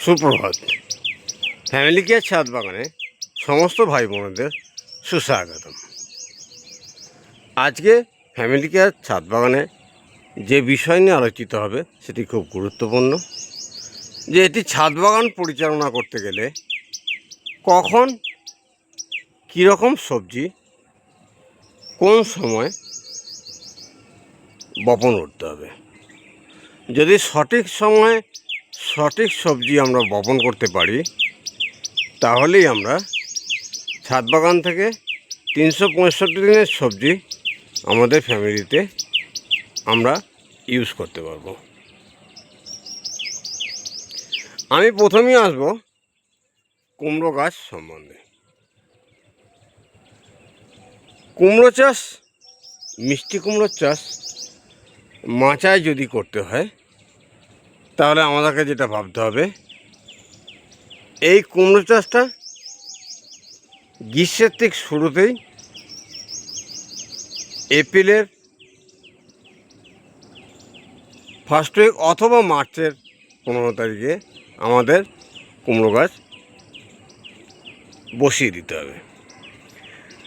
সুপ্রভাত। Family care ছাদ বাগানে সমস্ত ভাই বোনদের সুস্বাগতম। আজকে ফ্যামিলি কেয়ার ছাদ বাগানে যে বিষয় নিয়ে আলোচিত হবে সেটি খুব গুরুত্বপূর্ণ, যে এটি ছাদ বাগান পরিচালনা করতে গেলে কখন কীরকম সবজি কোন সময় বপন করতে হবে। যদি সঠিক সময়ে সঠিক সবজি আমরা বপন করতে পারি তাহলেই আমরা ছাদ বাগান থেকে 365 দিনের সবজি আমাদের ফ্যামিলিতে আমরা ইউজ করতে পারবো। আমি প্রথমেই আসব কুমড়ো গাছ সম্বন্ধে। কুমড়ো চাষ, মিষ্টি কুমড়োর চাষ মাচায় যদি করতে হয় তাহলে আমাদেরকে যেটা ভাবতে হবে, এই কুমড়ো চাষটা গ্রীষ্মের ঠিক শুরুতেই এপ্রিলের ফার্স্ট উইক অথবা মার্চের 15 তারিখে আমাদের কুমড়ো গাছ বসিয়ে দিতে হবে।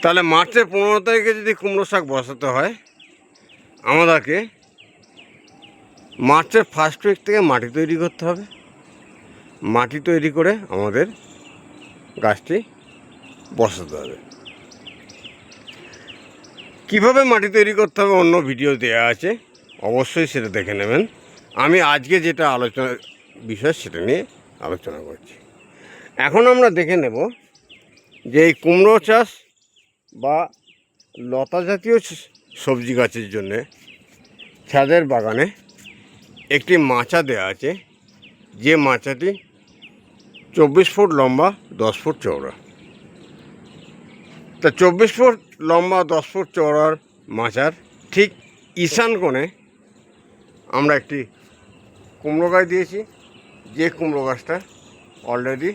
তাহলে মার্চের 15 তারিখে যদি কুমড়ো শাক বসাতে হয়, আমাদেরকে মার্চের ফার্স্ট উইক থেকে মাটি তৈরি করতে হবে। মাটি তৈরি করে আমাদের গাছটি বসাতে হবে। কীভাবে মাটি তৈরি করতে হবে অন্য ভিডিও দেওয়া আছে, অবশ্যই সেটা দেখে নেবেন। আমি আজকে যেটা আলোচনা বিষয় সেটা নিয়ে আলোচনা করছি। এখন আমরা দেখে নেব যে এই কুমড়ো চাষ বা লতা জাতীয় সবজি গাছের জন্যে ছাদের বাগানে একটি মাচা দেওয়া আছে, যে মাচাটি 24 ফুট লম্বা, 10 ফুট চওড়া। তা 24 ফুট লম্বা 10 ফুট চওড়ার মাচার ঠিক ঈশান কোণে আমরা একটি কুমড়ো গাছ দিয়েছি, যে কুমড়ো গাছটা অলরেডি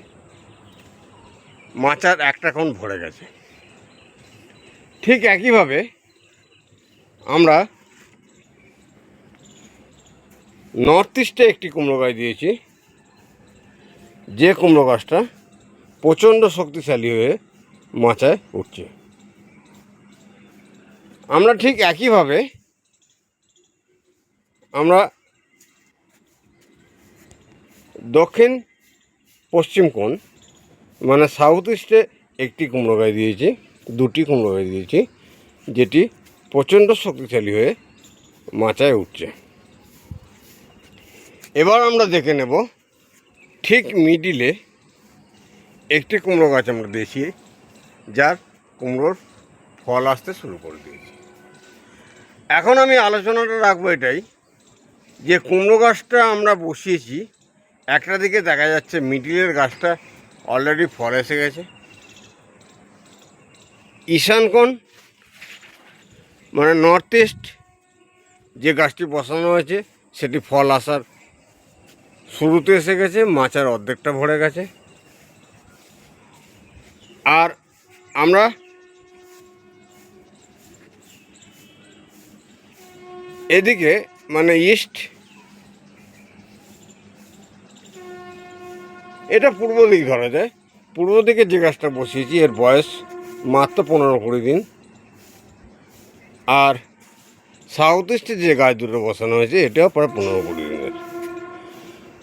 মাচার একটা কোণ ভরে গেছে। ঠিক একইভাবে আমরা নর্থ ইস্টে একটি কুমড়ো গাছ দিয়েছি, যে কুমড়ো গাছটা প্রচণ্ড শক্তিশালী হয়ে মাচায় উঠছে। আমরা ঠিক একইভাবে আমরা দক্ষিণ পশ্চিম কোণ মানে সাউথ ইস্টে একটি কুমড়ো গাছ দিয়েছি, দুটি কুমড়ো গাছ দিয়েছি, যেটি প্রচণ্ড শক্তিশালী হয়ে মাচায় উঠছে। এবার আমরা দেখে নেব ঠিক মিডিলে একটি কুমড়ো গাছ আমরা দিয়েছি, যার কুমড়োর ফল আসতে শুরু করে দিয়েছি। এখন আমি আলোচনাটা রাখবো এটাই, যে কুমড়ো গাছটা আমরা বসিয়েছি, একটা দিকে দেখা যাচ্ছে মিডিলের গাছটা অলরেডি ফল এসে গেছে। ঈশান কোণ মানে নর্থ ইস্ট যে গাছটি বসানো হয়েছে সেটি ফল আসার শুরুতে এসে গেছে, মাচার অর্ধেকটা ভরে গেছে। আর আমরা এদিকে মানে ইস্ট, এটা পূর্ব দিক ধরা যায়, পূর্ব দিকে যে গাছটা বসিয়েছি এর বয়স মাত্র 15-20 দিন। আর সাউথ ইস্টে যে গাছ দুটো বসানো হয়েছে এটাও প্রায় 15-20 দিনের।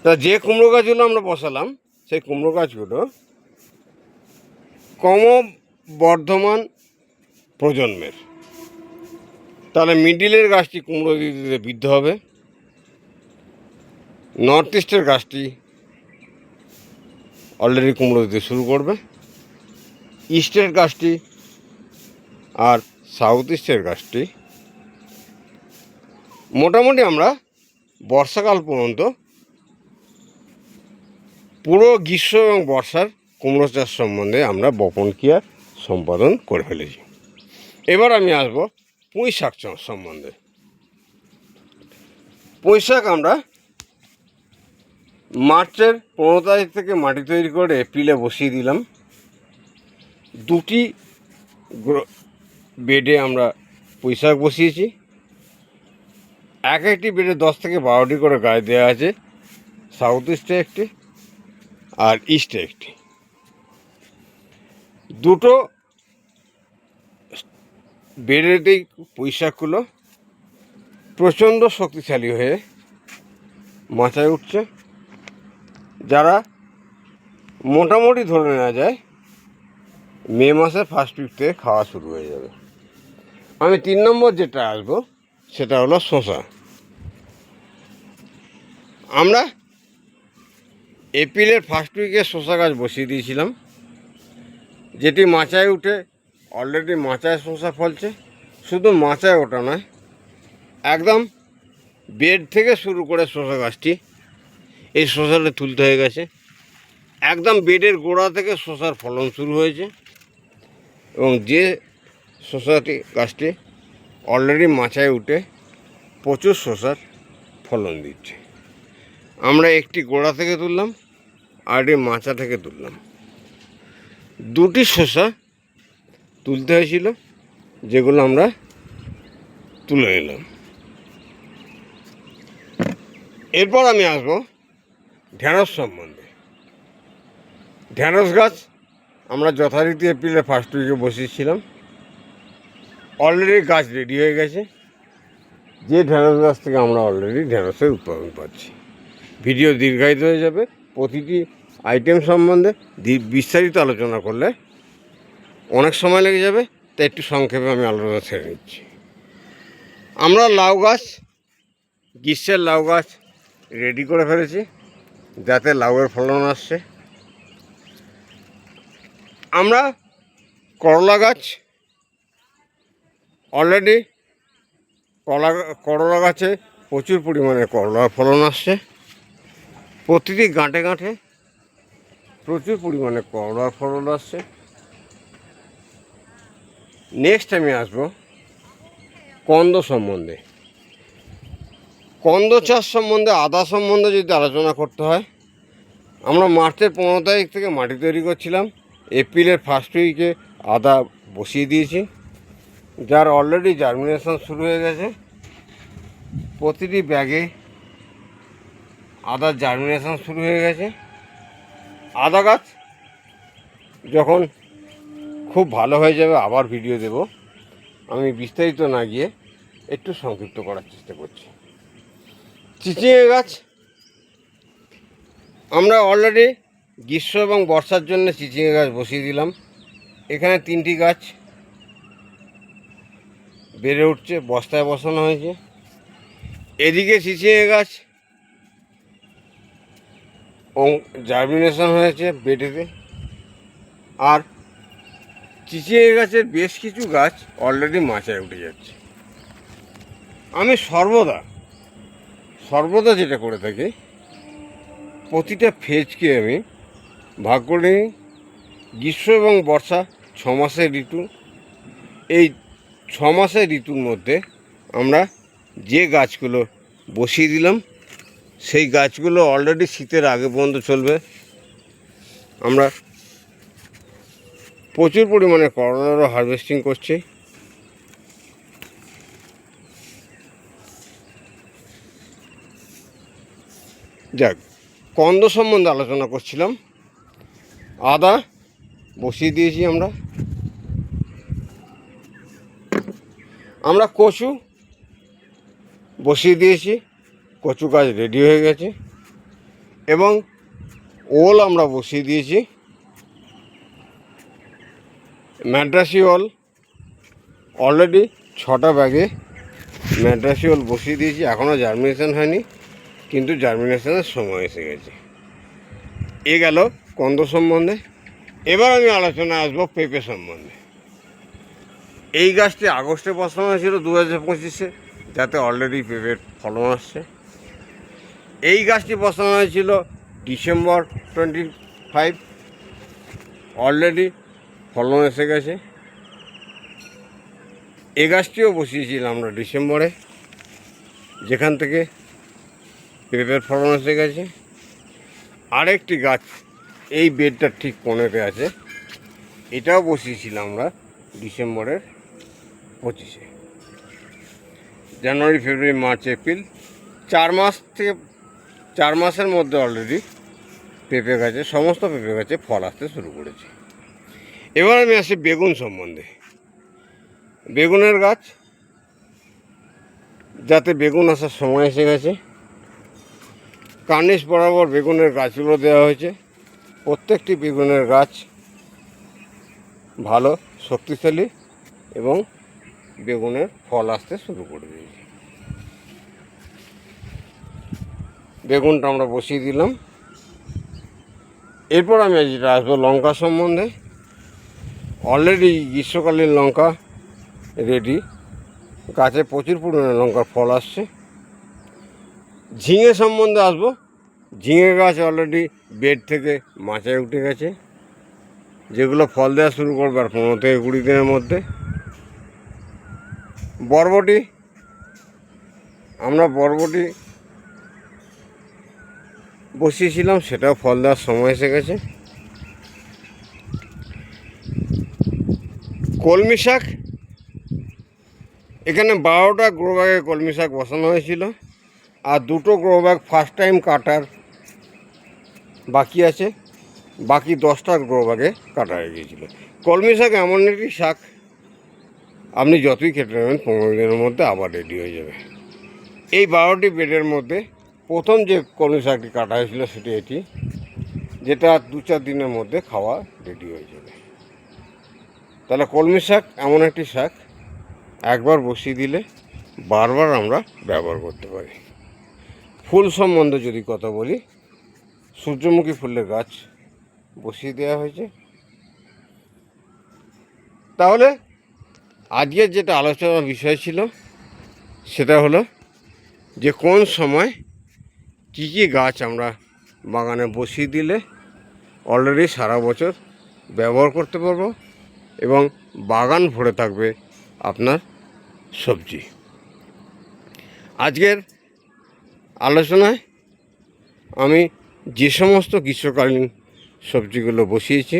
তা যে কুমড়ো গাছগুলো আমরা বসালাম সেই কুমড়ো গাছগুলো ক্রমবর্ধমান প্রজন্মের। তাহলে মিডিলের গাছটি কুমড়ো দিতে বৃদ্ধ হবে, নর্থ ইস্টের গাছটি অলরেডি কুমড়ো দিতে শুরু করবে, ইস্টের গাছটি আর সাউথ ইস্টের গাছটি মোটামুটি আমরা বর্ষাকাল পর্যন্ত পুরো গ্রীষ্ম এবং বর্ষার কুমড়ো চাষ সম্বন্ধে আমরা বপন ক্রিয়া সম্পাদন করে ফেলেছি। এবার আমি আসব পুঁই শাক সম্বন্ধে। পুঁই শাক আমরা মার্চের 15 তারিখ থেকে মাটি তৈরি করে এপ্রিলে বসিয়ে দিলাম। দুটি বেডে আমরা পুঁই শাক বসিয়েছি, এক একটি বেডে 10 থেকে 12টি করে গাছ দেওয়া আছে। সাউথ ইস্টে একটি, আর ইস্টে একটি, দুটো বেডেতেই পুঁইশাকগুলো প্রচণ্ড শক্তিশালী হয়ে মাচায় উঠছে, যারা মোটামুটি ধরে নেওয়া যায় মে মাসের ফার্স্ট উইক থেকে খাওয়া শুরু হয়ে যাবে। আমি 3 নম্বর যেটা আসবো সেটা হলো শসা। আমরা এপ্রিলের ফার্স্ট উইকে শসা গাছ বসিয়ে দিয়েছিলাম, যেটি মাচায় উঠে অলরেডি মাচায় শসা ফলছে। শুধু মাচায় ওঠা নয়, একদম বেড থেকে শুরু করে শসা গাছটি এই শসাটা তুলতে হয়ে গেছে। একদম বেডের গোড়া থেকে শসার ফলন শুরু হয়েছে এবং যে শসাটি গাছটি অলরেডি মাচায় উঠে প্রচুর শসার ফলন দিচ্ছে। আমরা একটি গোড়া থেকে তুললাম আর একটি মাচা থেকে তুললাম। দুটি শসা তুলতে হয়েছিল, যেগুলো আমরা তুলে নিলাম। এরপর আমি আসবো ঢ্যাঁড়স সম্বন্ধে। ঢ্যাঁড়স গাছ আমরা যথারীতি এপ্রিলের ফার্স্ট উইকে বসিয়েছিলাম, অলরেডি গাছ রেডি হয়ে গেছে। যে ঢ্যাঁড়স গাছ থেকে আমরা অলরেডি ঢ্যাঁড়সের উৎপাদন পাচ্ছি। ভিডিও দীর্ঘায়িত হয়ে যাবে, প্রতিটি আইটেম সম্বন্ধে বিস্তারিত আলোচনা করলে অনেক সময় লেগে যাবে, তাই একটু সংক্ষেপে আমি আলোচনা ছেড়ে নিচ্ছি। আমরা লাউ গাছ, গ্রীষ্মের লাউ গাছ রেডি করে ফেলেছি, যাতে লাউয়ের ফলন আসছে। আমরা করলা গাছ অলরেডি, করলা গাছে প্রচুর পরিমাণে করলার ফলন আসছে। প্রতিটি গাঁটে গাঁটে প্রচুর পরিমাণে করলার ফলন আসছে। নেক্সট আমি আসবো কন্দ সম্বন্ধে। কন্দ চাষ সম্বন্ধে, আদা সম্বন্ধে যদি আলোচনা করতে হয়, আমরা মার্চের 15 তারিখ থেকে মাটি তৈরি করছিলাম। এপ্রিলের ফার্স্ট উইকে আদা বসিয়ে দিয়েছি, যার অলরেডি জার্মিনেশন শুরু হয়ে গেছে। প্রতিটি ব্যাগে আদার জার্মিনেশন শুরু হয়ে গেছে। আদা গাছ যখন খুব ভালো হয়ে যাবে আবার ভিডিও দেব। আমি বিস্তারিত না গিয়ে একটু সংক্ষিপ্ত করার চেষ্টা করছি। চিচিঙে গাছ আমরা অলরেডি গ্রীষ্ম এবং বর্ষার জন্য চিচিঙে গাছ বসিয়ে দিলাম। এখানে 3টি গাছ বেড়ে উঠছে, বস্তায় বসানো হয়েছে। এদিকে চিচিঙে গাছ জার্মিনেশন হয়েছে বেডেতে, আর চিচিঙে গাছের বেশ কিছু গাছ অলরেডি মাচায় উঠে যাচ্ছে। আমি সর্বদা যেটা করে থাকি, প্রতিটা ফেজকে আমি ভাগ করে নিই। গ্রীষ্ম এবং বর্ষা 6 মাসের ঋতু। এই 6 মাসের ঋতুর মধ্যে আমরা যে গাছগুলো বসিয়ে দিলাম, সেই গাছগুলো অলরেডি শীতের আগে পর্যন্ত চলবে। আমরা প্রচুর পরিমাণে করলারও হারভেস্টিং করছি। যাক, কন্দ সম্বন্ধে আলোচনা করছিলাম। আদা বসিয়ে দিয়েছি আমরা কচু বসিয়ে দিয়েছি, কচু গাছ রেডি হয়ে গেছে। এবং ওল আমরা বসিয়ে দিয়েছি, ম্যাড্রাসি ওল অলরেডি 6টা ব্যাগে ম্যাড্রাসি ওল বসিয়ে দিয়েছি। এখনও জার্মিনেশন হয়নি, কিন্তু জার্মিনেশনের সময় এসে গেছে। এ গেল কন্দ সম্বন্ধে। এবার আমি আলোচনা আসবো পেঁপে সম্বন্ধে। এই গাছটি আগস্টে বসানো হয়েছিল 2025-এ, যাতে অলরেডি পেঁপের ফলন আসছে। এই গাছটি বসানো হয়েছিল ডিসেম্বর 25, অলরেডি ফলন এসে গেছে। এই গাছটিও বসিয়েছিলাম আমরা ডিসেম্বরে, যেখান থেকে পেঁপের ফলন এসে গেছে। আরেকটি গাছ এই বেডটার ঠিক কোণেতে আছে, এটাও বসিয়েছিলাম আমরা ডিসেম্বরের 25-এ। জানুয়ারি, ফেব্রুয়ারি, মার্চ, এপ্রিল 4 মাস থেকে 4 মাসের মধ্যে অলরেডি পেঁপে গাছে, সমস্ত পেঁপে গাছে ফল আসতে শুরু করেছে। এবার আমি আসি বেগুন সম্বন্ধে। বেগুনের গাছ, যাতে বেগুন আসার সময় এসে গেছে, কার্নিশ বরাবর বেগুনের গাছগুলো দেওয়া হয়েছে। প্রত্যেকটি বেগুনের গাছ ভালো শক্তিশালী এবং বেগুনের ফল আসতে শুরু করে দিয়েছে। বেগুনটা আমরা বসিয়ে দিলাম। এরপর আমি যেটা আসবো লঙ্কা সম্বন্ধে। অলরেডি গ্রীষ্মকালীন লঙ্কা রেডি, গাছে প্রচুর পরিমাণে লঙ্কার ফল আসছে। ঝিঙে সম্বন্ধে আসবো। ঝিঙে গাছ অলরেডি বেড থেকে মাচায় উঠে গেছে, যেগুলো ফল দেওয়া শুরু করবে আর 15 থেকে 20 দিনের মধ্যে। বরবটি, আমরা বরবটি বসিয়েছিলাম, সেটাও ফল দেওয়ার সময় এসে গেছে। কলমি শাক, এখানে 12টা গ্রো ব্যাগে কলমি শাক বসানো হয়েছিল, আর 2টো গ্রো ব্যাগ ফার্স্ট টাইম কাটার বাকি আছে, বাকি 10টা গ্রো ব্যাগে কাটা হয়ে গিয়েছিলো। কলমি শাক এমন একটি শাক, আপনি যতই কেটে নেবেন 15 দিনের মধ্যে আবার রেডি হয়ে যাবে। এই 12টি বেডের মধ্যে প্রথম যে কলমি শাকটি কাটা হয়েছিল সেটি এটি, যেটা 2-4 দিনের মধ্যে খাওয়া রেডি হয়ে যাবে। তাহলে কলমি শাক এমন একটি শাক, একবার বসিয়ে দিলে বারবার আমরা ব্যবহার করতে পারি। ফুল সম্বন্ধে যদি কথা বলি, সূর্যমুখী ফুলের গাছ বসিয়ে দেওয়া হয়েছে। তাহলে আজকের যেটা আলোচনার বিষয় ছিল সেটা হলো যে কোন সময় কী কী গাছ আমরা বাগানে বসিয়ে দিলে অলরেডি সারা বছর ব্যবহার করতে পারবো এবং বাগান ভরে থাকবে আপনার সবজি। আজকের আলোচনায় আমি যে সমস্ত গ্রীষ্মকালীন সবজিগুলো বসিয়েছি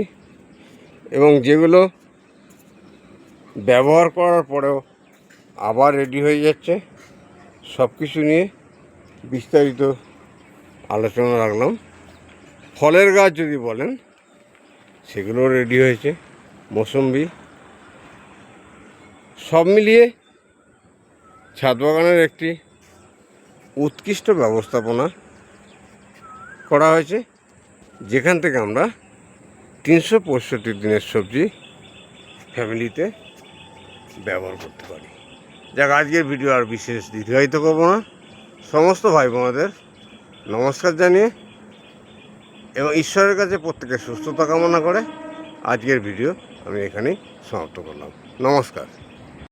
এবং যেগুলো ব্যবহার করার পরেও আবার রেডি হয়ে যাচ্ছে, সব কিছু নিয়ে বিস্তারিত আলোচনা রাখলাম। ফলের গাছ যদি বলেন, সেগুলো রেডি হয়েছে, মৌসুম্বি। সব মিলিয়ে ছাদ বাগানের একটি উৎকৃষ্ট ব্যবস্থাপনা করা হয়েছে, যেখান থেকে আমরা 365 দিনের সবজি ফ্যামিলিতে ব্যবহার করতে পারি। যাক, আজকের ভিডিও আর বিশেষ দীর্ঘায়িত করবো না। সমস্ত ভাই বোনদের নমস্কার জানিয়ে এবং ঈশ্বরের কাছে প্রত্যেকের সুস্থতা কামনা করে আজকের ভিডিও আমি এখানেই সমাপ্ত করলাম। নমস্কার।